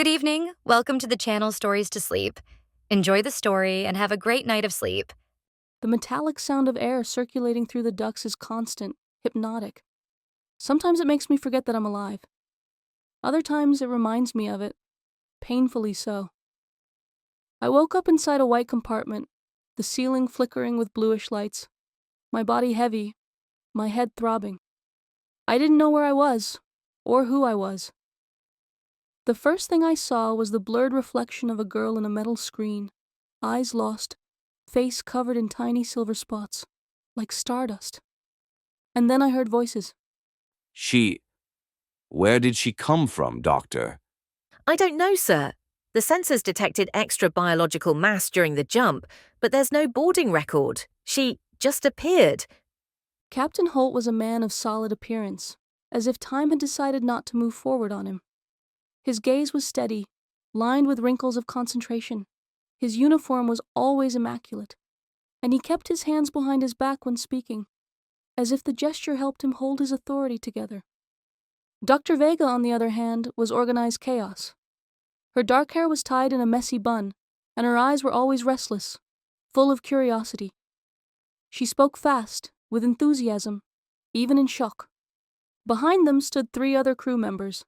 Good evening. Welcome to the channel Stories to Sleep. Enjoy the story and have a great night of sleep. The metallic sound of air circulating through the ducts is constant, hypnotic. Sometimes it makes me forget that I'm alive. Other times it reminds me of it, painfully so. I woke up inside a white compartment, the ceiling flickering with bluish lights, my body heavy, my head throbbing. I didn't know where I was, or who I was. The first thing I saw was the blurred reflection of a girl in a metal screen, eyes lost, face covered in tiny silver spots, like stardust. And then I heard voices. Where did she come from, Doctor? I don't know, sir. The sensors detected extra biological mass during the jump, but there's no boarding record. She just appeared. Captain Holt was a man of solid appearance, as if time had decided not to move forward on him. His gaze was steady, lined with wrinkles of concentration. His uniform was always immaculate, and he kept his hands behind his back when speaking, as if the gesture helped him hold his authority together. Dr. Vega, on the other hand, was organized chaos. Her dark hair was tied in a messy bun, and her eyes were always restless, full of curiosity. She spoke fast, with enthusiasm, even in shock. Behind them stood 3 other crew members: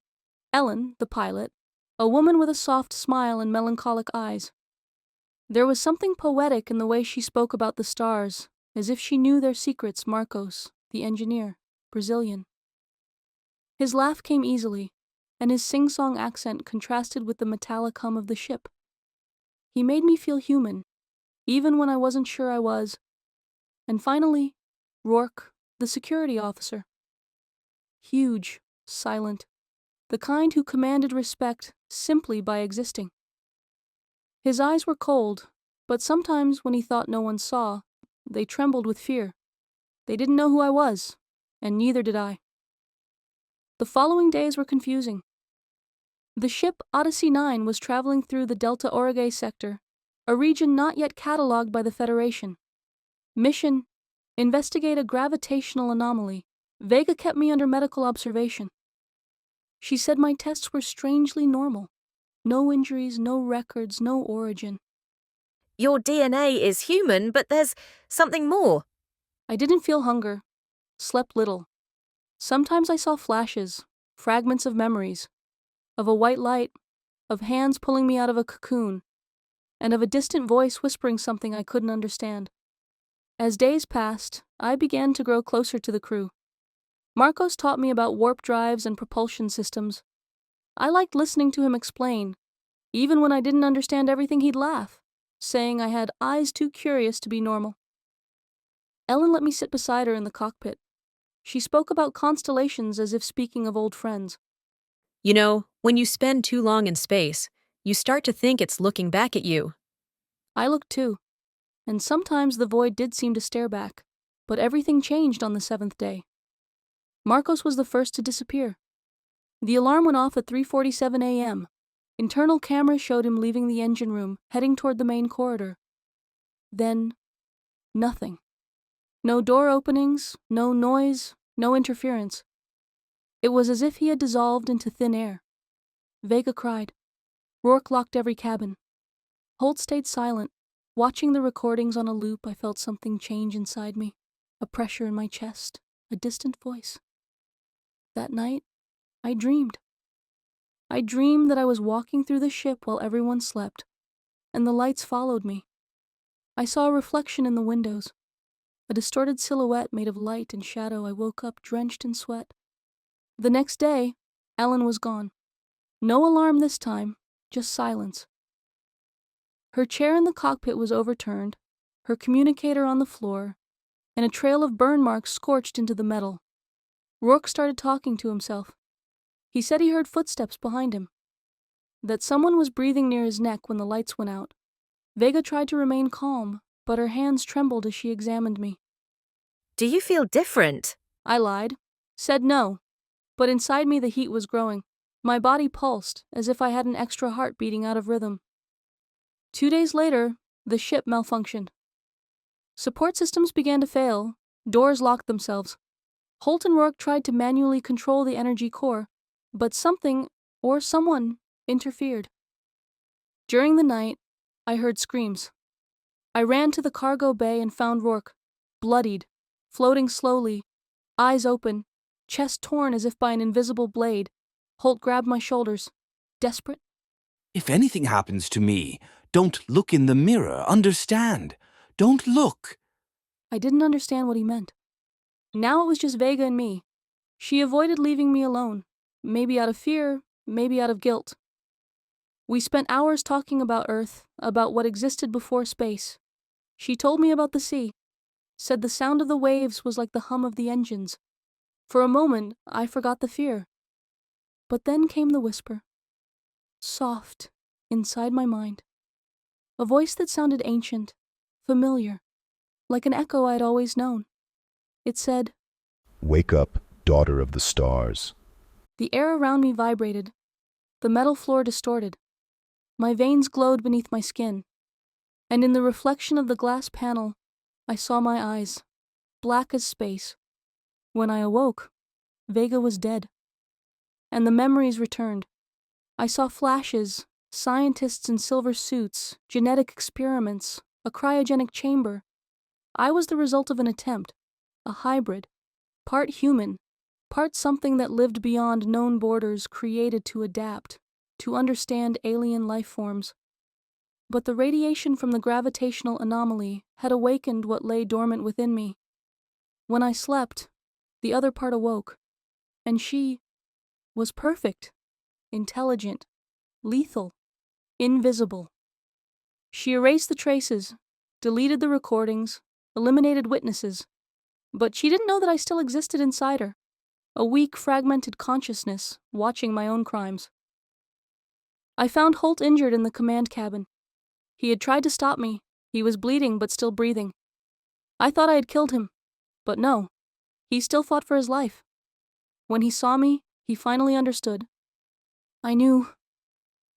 Ellen, the pilot, a woman with a soft smile and melancholic eyes. There was something poetic in the way she spoke about the stars, as if she knew their secrets. Marcos, the engineer, Brazilian. His laugh came easily, and his sing-song accent contrasted with the metallic hum of the ship. He made me feel human, even when I wasn't sure I was. And finally, Rourke, the security officer. Huge, silent, the kind who commanded respect simply by existing. His eyes were cold, but sometimes when he thought no one saw, they trembled with fear. They didn't know who I was, and neither did I. The following days were confusing. The ship Odyssey 9 was traveling through the Delta Aurigay sector, a region not yet catalogued by the Federation. Mission: investigate a gravitational anomaly. Vega kept me under medical observation. She said my tests were strangely normal. No injuries, no records, no origin. Your DNA is human, but there's something more. I didn't feel hunger, slept little. Sometimes I saw flashes, fragments of memories, of a white light, of hands pulling me out of a cocoon, and of a distant voice whispering something I couldn't understand. As days passed, I began to grow closer to the crew. Marcos taught me about warp drives and propulsion systems. I liked listening to him explain. Even when I didn't understand everything, he'd laugh, saying I had eyes too curious to be normal. Ellen let me sit beside her in the cockpit. She spoke about constellations as if speaking of old friends. You know, when you spend too long in space, you start to think it's looking back at you. I looked too, and sometimes the void did seem to stare back, but everything changed on the 7th day. Marcos was the first to disappear. The alarm went off at 3:47 a.m. Internal cameras showed him leaving the engine room, heading toward the main corridor. Then, nothing. No door openings, no noise, no interference. It was as if he had dissolved into thin air. Vega cried. Rourke locked every cabin. Holt stayed silent. Watching the recordings on a loop, I felt something change inside me, a pressure in my chest, a distant voice. That night, I dreamed. I dreamed that I was walking through the ship while everyone slept, and the lights followed me. I saw a reflection in the windows, a distorted silhouette made of light and shadow. I woke up drenched in sweat. The next day, Ellen was gone. No alarm this time, just silence. Her chair in the cockpit was overturned, her communicator on the floor, and a trail of burn marks scorched into the metal. Rourke started talking to himself. He said he heard footsteps behind him, that someone was breathing near his neck when the lights went out. Vega tried to remain calm, but her hands trembled as she examined me. Do you feel different? I lied, said no, but inside me the heat was growing. My body pulsed, as if I had an extra heart beating out of rhythm. 2 days later, the ship malfunctioned. Support systems began to fail, doors locked themselves. Holt and Rourke tried to manually control the energy core, but something, or someone, interfered. During the night, I heard screams. I ran to the cargo bay and found Rourke, bloodied, floating slowly, eyes open, chest torn as if by an invisible blade. Holt grabbed my shoulders, desperate. If anything happens to me, don't look in the mirror, understand? Don't look. I didn't understand what he meant. Now it was just Vega and me. She avoided leaving me alone, maybe out of fear, maybe out of guilt. We spent hours talking about Earth, about what existed before space. She told me about the sea, said the sound of the waves was like the hum of the engines. For a moment, I forgot the fear. But then came the whisper, soft, inside my mind. A voice that sounded ancient, familiar, like an echo I'd always known. It said, "Wake up, daughter of the stars." The air around me vibrated, the metal floor distorted. My veins glowed beneath my skin, and in the reflection of the glass panel, I saw my eyes, black as space. When I awoke, Vega was dead, and the memories returned. I saw flashes, scientists in silver suits, genetic experiments, a cryogenic chamber. I was the result of an attempt, a hybrid, part human, part something that lived beyond known borders, created to adapt, to understand alien life forms. But the radiation from the gravitational anomaly had awakened what lay dormant within me. When I slept, the other part awoke, and she was perfect, intelligent, lethal, invisible. She erased the traces, deleted the recordings, eliminated witnesses, but she didn't know that I still existed inside her, a weak, fragmented consciousness watching my own crimes. I found Holt injured in the command cabin. He had tried to stop me. He was bleeding but still breathing. I thought I had killed him, but no, he still fought for his life. When he saw me, he finally understood. "I knew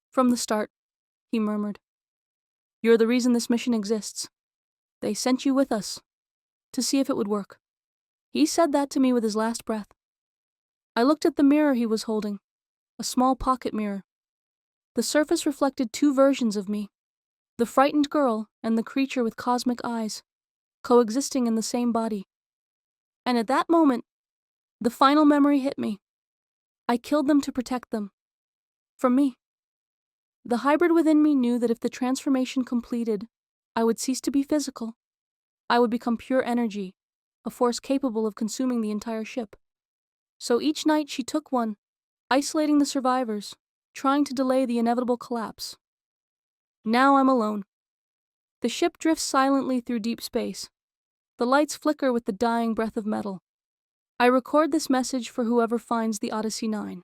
from the start," he murmured. "You're the reason this mission exists. They sent you with us to see if it would work." He said that to me with his last breath. I looked at the mirror he was holding, a small pocket mirror. The surface reflected two versions of me, the frightened girl and the creature with cosmic eyes, coexisting in the same body. And at that moment, the final memory hit me. I killed them to protect them. From me. The hybrid within me knew that if the transformation completed, I would cease to be physical. I would become pure energy, a force capable of consuming the entire ship. So each night she took one, isolating the survivors, trying to delay the inevitable collapse. Now I'm alone. The ship drifts silently through deep space. The lights flicker with the dying breath of metal. I record this message for whoever finds the Odyssey 9.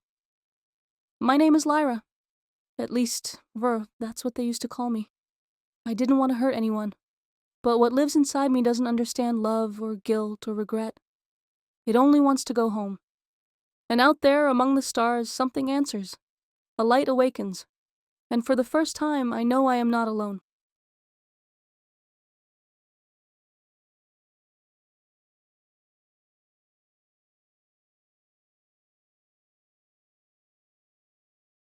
My name is Lyra. At least, that's what they used to call me. I didn't want to hurt anyone. But what lives inside me doesn't understand love or guilt or regret. It only wants to go home. And out there among the stars, something answers. A light awakens. And for the first time, I know I am not alone.